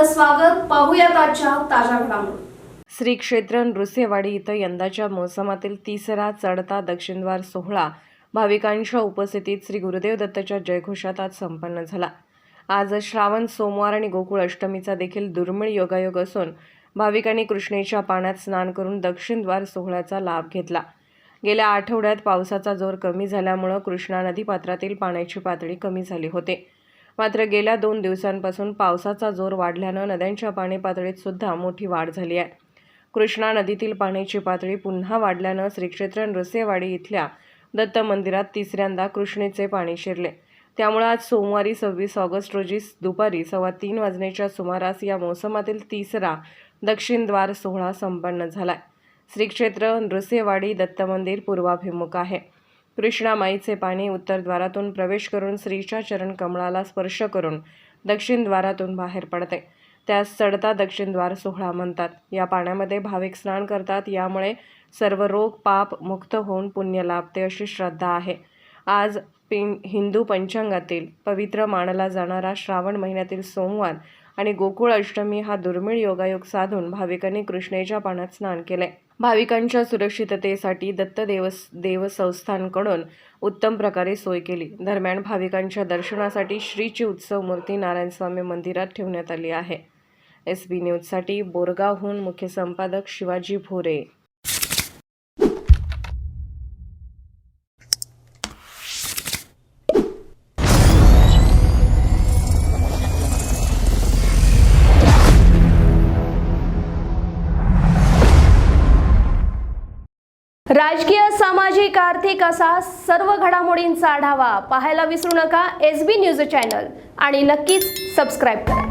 आपलं स्वागत. पाहूयात आजच्या ताज्या घडामोडी. श्री क्षेत्र नृसिंहवाडी इथं यंदाच्या मोसमातील तिसरा चढता दक्षिणद्वार सोहळा भाविकांच्या उपस्थितीत श्री गुरुदेव दत्तच्या जयघोषात आज संपन्न झाला. आज श्रावण सोमवार आणि गोकुळ अष्टमीचा देखील दुर्मिळ योगायोग असून भाविकांनी कृष्णेच्या पाण्यात स्नान करून दक्षिणद्वार सोहळ्याचा लाभ घेतला. गेल्या आठवड्यात पावसाचा जोर कमी झाल्यामुळे कृष्णा नदीपात्रातील पाण्याची पातळी कमी झाली होती. मात्र गेल्या 2 दिवसांपासून पावसाचा जोर वाढल्यानं नद्यांच्या पाणी पातळीत सुद्धा मोठी वाढ झाली आहे. कृष्णा नदीतील पाण्याची पातळी पुन्हा वाढल्यानं श्री क्षेत्र नृसिंहवाडी इथल्या दत्त मंदिरात तिसऱ्यांदा कृष्णेचे पाणी शिरले. त्यामुळे आज सोमवारी 26 ऑगस्ट रोजी दुपारी 3:15 वाजण्याच्या सुमारास या मोसमातील तिसरा दक्षिणद्वार सोहळा संपन्न झालाय. श्री क्षेत्र नृसिंहवाडी दत्त मंदिर पूर्वाभिमुख आहे. कृष्णा माईचे पाणी उत्तरद्वारातून प्रवेश करून श्रीच्या चरण कमळाला स्पर्श करून दक्षिण द्वारातून बाहेर पडते. त्यास चढता दक्षिणद्वार सोहळा म्हणतात. या पाण्यामध्ये भाविक स्नान करतात. यामुळे सर्व रोग पाप मुक्त होऊन पुण्य लाभते अशी श्रद्धा आहे. आज हिंदू पंचांगातील पवित्र मानला जाणारा श्रावण महिन्यातील सोमवार आणि गोकुळ अष्टमी हा दुर्मिळ योगायोग साधून भाविकांनी कृष्णेच्या पाण्यात स्नान केले. भाविकांच्या सुरक्षिततेसाठी दत्त देवस्थानकडून उत्तम प्रकारे सोय केली. दरम्यान भाविकांच्या दर्शनासाठी श्रीची उत्सव मूर्ती नारायणस्वामी मंदिरात ठेवण्यात आली आहे. SB न्यूजसाठी बोरगावहून मुख्य संपादक शिवाजी भोरे. राजकीय, सामाजिक, आर्थिक असा सर्व घडामोडींचा आढावा पाहायला विसरू नका SB न्यूज चॅनल आणि नक्कीच सबस्क्राईब करा.